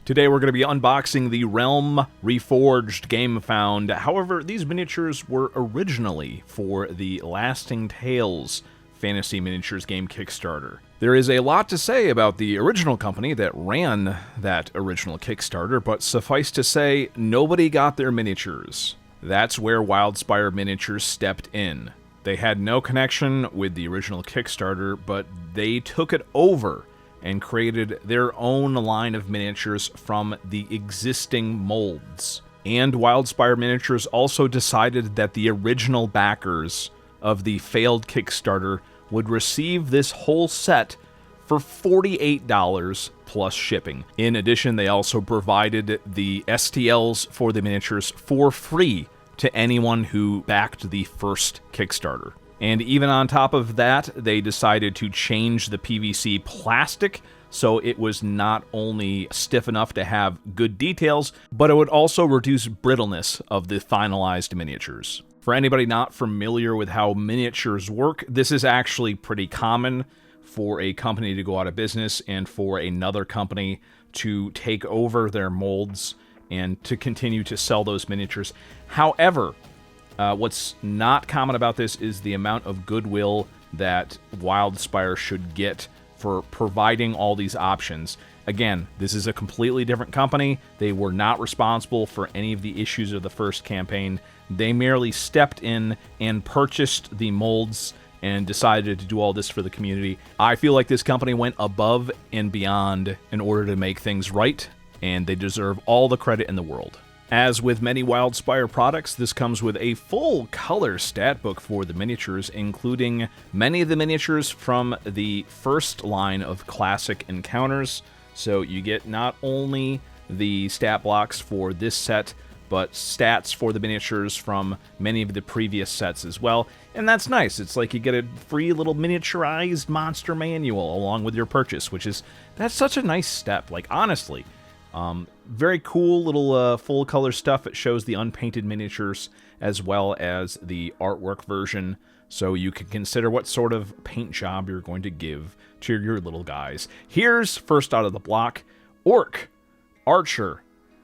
Today we're going to be unboxing the Realm Reforged game found. However, these miniatures were originally for the Lasting Tales Fantasy Miniatures game Kickstarter. There is a lot to say about the original company that ran that original Kickstarter, but suffice to say, nobody got their miniatures. That's where Wildspire Miniatures stepped in. They had no connection with the original Kickstarter, but they took it over and created their own line of miniatures from the existing molds. And Wildspire Miniatures also decided that the original backers of the failed Kickstarter would receive this whole set for $48 plus shipping. In addition, they also provided the STLs for the miniatures for free to anyone who backed the first Kickstarter. And even on top of that, they decided to change the PVC plastic so it was not only stiff enough to have good details, but it would also reduce brittleness of the finalized miniatures. For anybody not familiar with how miniatures work, this is actually pretty common for a company to go out of business and for another company to take over their molds and to continue to sell those miniatures. However, what's not common about this is the amount of goodwill that Wildspire should get for providing all these options. Again, this is a completely different company. They were not responsible for any of the issues of the first campaign. They merely stepped in and purchased the molds and decided to do all this for the community. I feel like this company went above and beyond in order to make things right, and they deserve all the credit in the world. As with many Wildspire products, this comes with a full color stat book for the miniatures, including many of the miniatures from the first line of classic encounters. So you get not only the stat blocks for this set, but stats for the miniatures from many of the previous sets as well. And that's nice. It's like you get a free little miniaturized monster manual along with your purchase, that's such a nice step, like honestly. Very cool little full color stuff. It shows the unpainted miniatures as well as the artwork version, so you can consider what sort of paint job you're going to give to your little guys. Here's first out of the block, Orc, Archer.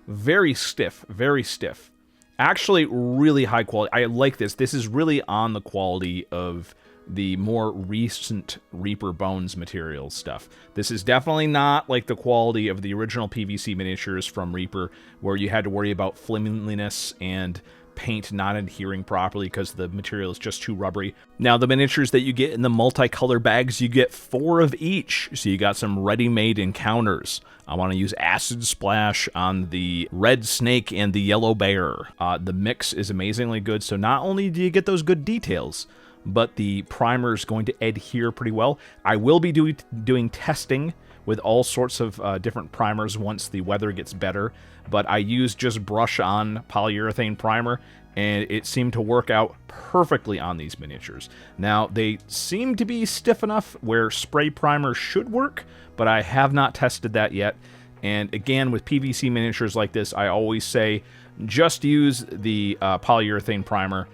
Very stiff, very stiff. Actually, really high quality. I like this. This is really on the quality of the more recent Reaper Bones materials stuff. This is definitely not like the quality of the original PVC miniatures from Reaper, where you had to worry about flimsiness and paint not adhering properly because the material is just too rubbery. Now, the miniatures that you get in the multicolor bags, you get 4 of each. So you got some ready-made encounters. I want to use Acid Splash on the red snake and the yellow bear. The mix is amazingly good, so not only do you get those good details, but the primer is going to adhere pretty well. I will be doing testing with all sorts of different primers once the weather gets better, but I used just brush-on polyurethane primer, and it seemed to work out perfectly on these miniatures. Now, they seem to be stiff enough where spray primer should work, but I have not tested that yet. And again, with PVC miniatures like this, I always say just use the polyurethane primer.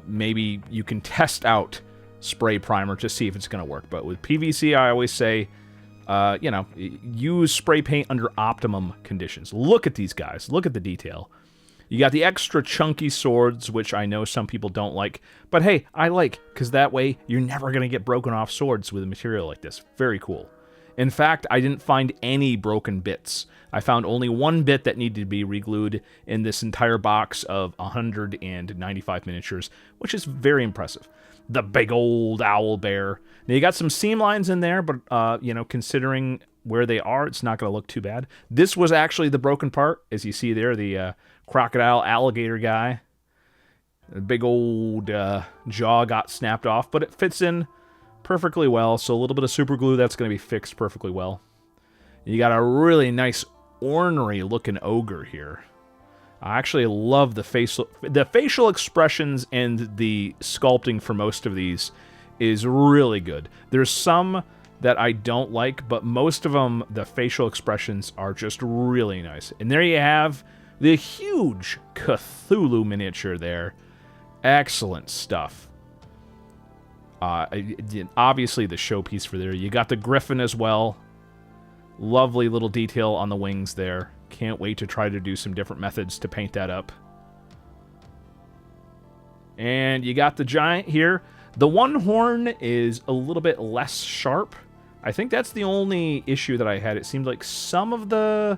Maybe you can test out spray primer to see if it's going to work. But with PVC, I always say, use spray paint under optimum conditions. Look at these guys. Look at the detail. You got the extra chunky swords, which I know some people don't like. But hey, I like, because that way you're never going to get broken off swords with a material like this. Very cool. In fact, I didn't find any broken bits. I found only one bit that needed to be reglued in this entire box of 195 miniatures, which is very impressive. The big old owl bear. Now, you got some seam lines in there, but, considering where they are, it's not going to look too bad. This was actually the broken part, as you see there, the crocodile alligator guy. The big old jaw got snapped off, but it fits in perfectly well, so a little bit of super glue, that's going to be fixed perfectly well. You got a really nice ornery looking ogre here. I actually love the facial expressions, and the sculpting for most of these is really good. There's some that I don't like, but most of them, the facial expressions are just really nice. And there you have the huge Cthulhu miniature there. Excellent stuff. Obviously the showpiece for there. You got the griffin as well. Lovely little detail on the wings there. Can't wait to try to do some different methods to paint that up. And you got the giant here. The one horn is a little bit less sharp. I think that's the only issue that I had. It seemed like some of the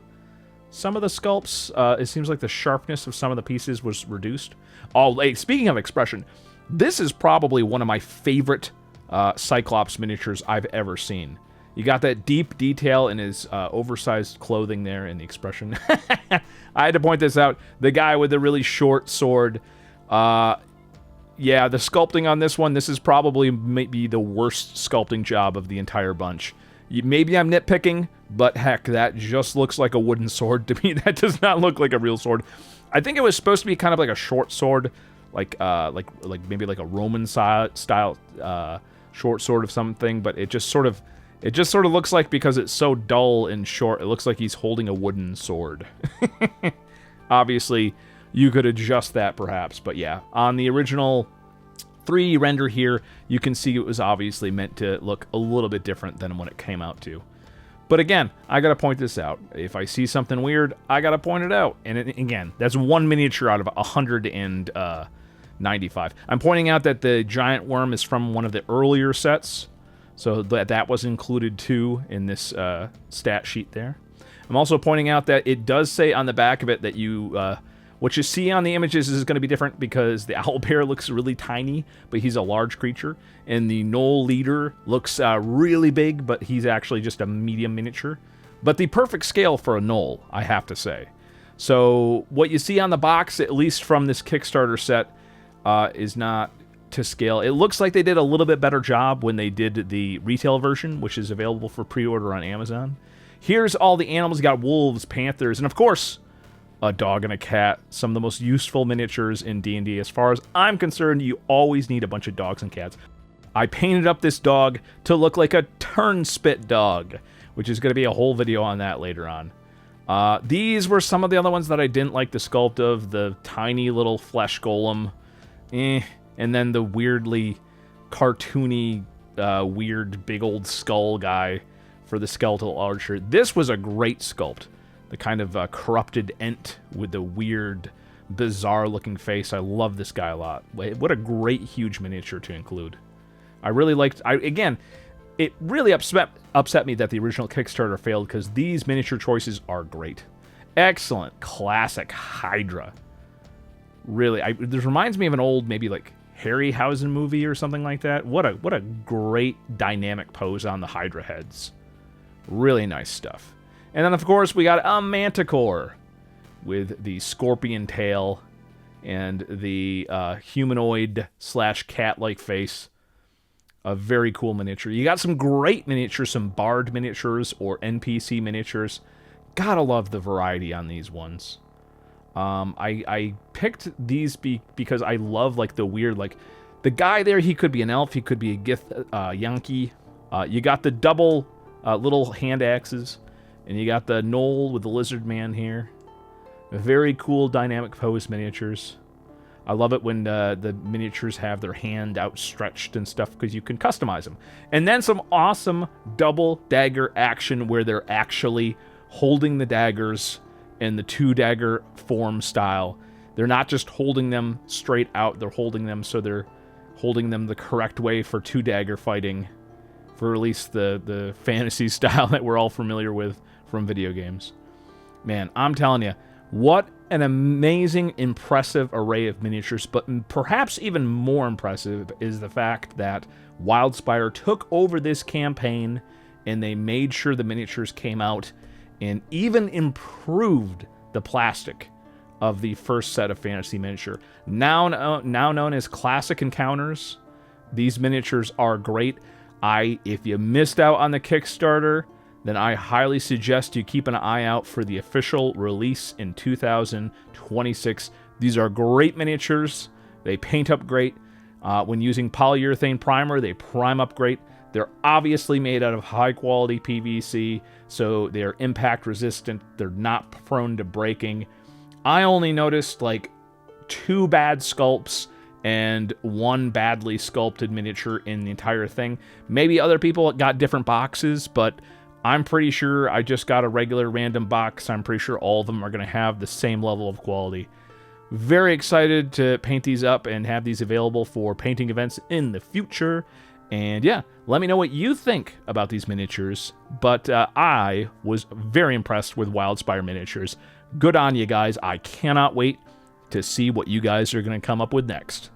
sculpts, it seems like the sharpness of some of the pieces was reduced. Oh, hey, speaking of expression, this is probably one of my favorite Cyclops miniatures I've ever seen. You got that deep detail in his oversized clothing there and the expression. I had to point this out. The guy with the really short sword. Yeah, the sculpting on this one, this is probably maybe the worst sculpting job of the entire bunch. Maybe I'm nitpicking, but heck, that just looks like a wooden sword to me. That does not look like a real sword. I think it was supposed to be kind of like a short sword, like maybe like a Roman style short sword of something, but it just sort of looks like, because it's so dull and short, it looks like he's holding a wooden sword. Obviously, you could adjust that perhaps, but yeah, on the original 3D render here, you can see it was obviously meant to look a little bit different than what it came out to. But again, I gotta point this out. If I see something weird, I gotta point it out. And again, that's one miniature out of 195. I'm pointing out that the giant worm is from one of the earlier sets, so that was included too in this stat sheet there. I'm also pointing out that it does say on the back of it that what you see on the images is going to be different, because the owlbear looks really tiny, but he's a large creature. And the gnoll leader looks really big, but he's actually just a medium miniature. But the perfect scale for a gnoll, I have to say. So what you see on the box, at least from this Kickstarter set, is not to scale. It looks like they did a little bit better job when they did the retail version, which is available for pre-order on Amazon. Here's all the animals. You got wolves, panthers, and of course, a dog and a cat, some of the most useful miniatures in D&D. As far as I'm concerned, you always need a bunch of dogs and cats. I painted up this dog to look like a turnspit dog, which is going to be a whole video on that later on. These were some of the other ones that I didn't like the sculpt of. The tiny little flesh golem, and then the weirdly cartoony, weird big old skull guy for the skeletal archer. This was a great sculpt. The kind of corrupted ent with the weird, bizarre-looking face. I love this guy a lot. What a great, huge miniature to include. I really liked... Again, it really upset me that the original Kickstarter failed, because these miniature choices are great. Excellent, classic Hydra. Really, this reminds me of an old, maybe like Harryhausen movie or something like that. What a great dynamic pose on the Hydra heads. Really nice stuff. And then, of course, we got a Manticore with the scorpion tail and the humanoid/cat-like face. A very cool miniature. You got some great miniatures, some Bard miniatures or NPC miniatures. Gotta love the variety on these ones. I picked these because I love, like, the weird, like, the guy there, he could be an elf, he could be a Gith Yankee. You got the double little hand axes. And you got the gnoll with the lizard man here. Very cool dynamic pose miniatures. I love it when the miniatures have their hand outstretched and stuff, because you can customize them. And then some awesome double dagger action where they're actually holding the daggers in the 2-dagger form style. They're not just holding them straight out. They're holding them so they're holding them the correct way for 2-dagger fighting. For at least the fantasy style that we're all familiar with from video games. Man, I'm telling you, what an amazing, impressive array of miniatures, but perhaps even more impressive is the fact that Wildspire took over this campaign and they made sure the miniatures came out and even improved the plastic of the first set of fantasy miniature. Now known as Classic Encounters, these miniatures are great. If you missed out on the Kickstarter, then I highly suggest you keep an eye out for the official release in 2026. These are great miniatures. They paint up great. When using polyurethane primer, they prime up great. They're obviously made out of high-quality PVC, so they're impact resistant. They're not prone to breaking. I only noticed like 2 bad sculpts and 1 badly sculpted miniature in the entire thing. Maybe other people got different boxes, but I'm pretty sure I just got a regular random box. I'm pretty sure all of them are going to have the same level of quality. Very excited to paint these up and have these available for painting events in the future. And yeah, let me know what you think about these miniatures. But I was very impressed with Wildspire Miniatures. Good on you guys. I cannot wait to see what you guys are going to come up with next.